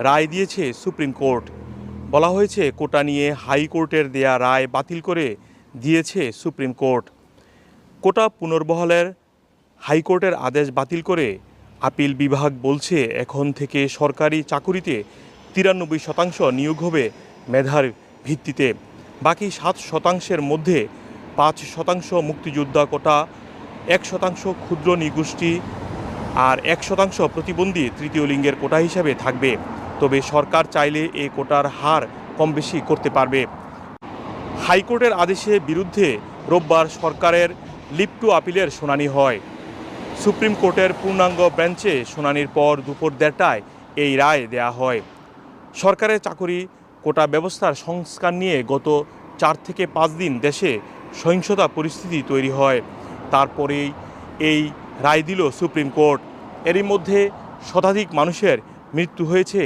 রায় দিয়েছে supreme court. বলা হয়েছে কোটা নিয়ে হাইকোর্টের দেয়া রায় বাতিল করে দিয়েছে সুপ্রিম কোর্ট। কোটা পুনর্বহালের হাইকোর্টের আদেশ বাতিল করে আপিল বিভাগ বলছে এখন থেকে সরকারি চাকুরিতে 93% নিয়োগ হবে মেধার ভিত্তিতে। বাকি 7%-এর মধ্যে 5% মুক্তিযোদ্ধা কোটা, 1% ক্ষুদ্র নৃগোষ্ঠী আর 1% প্রতিবন্ধী তৃতীয় লিঙ্গের কোটা হিসাবে থাকবে। তবে সরকার চাইলে এই কোটার হার কম বেশি করতে পারবে। হাইকোর্টের আদেশের বিরুদ্ধে রোববার সরকারের লিভ টু আপিলের শুনানি হয়। সুপ্রিম কোর্টের পূর্ণাঙ্গ বেঞ্চে শুনানির পর দুপুর 1:30টায় এই রায় দেয়া হয়। সরকারের চাকরি কোটা ব্যবস্থার সংস্কার নিয়ে গত 4 থেকে 5 দিন দেশে সহিংসতা পরিস্থিতি তৈরি হয়। তারপরেই এই রায় দিল সুপ্রিম কোর্ট। এরই মধ্যে শতাধিক মানুষের মৃত্যু হয়েছে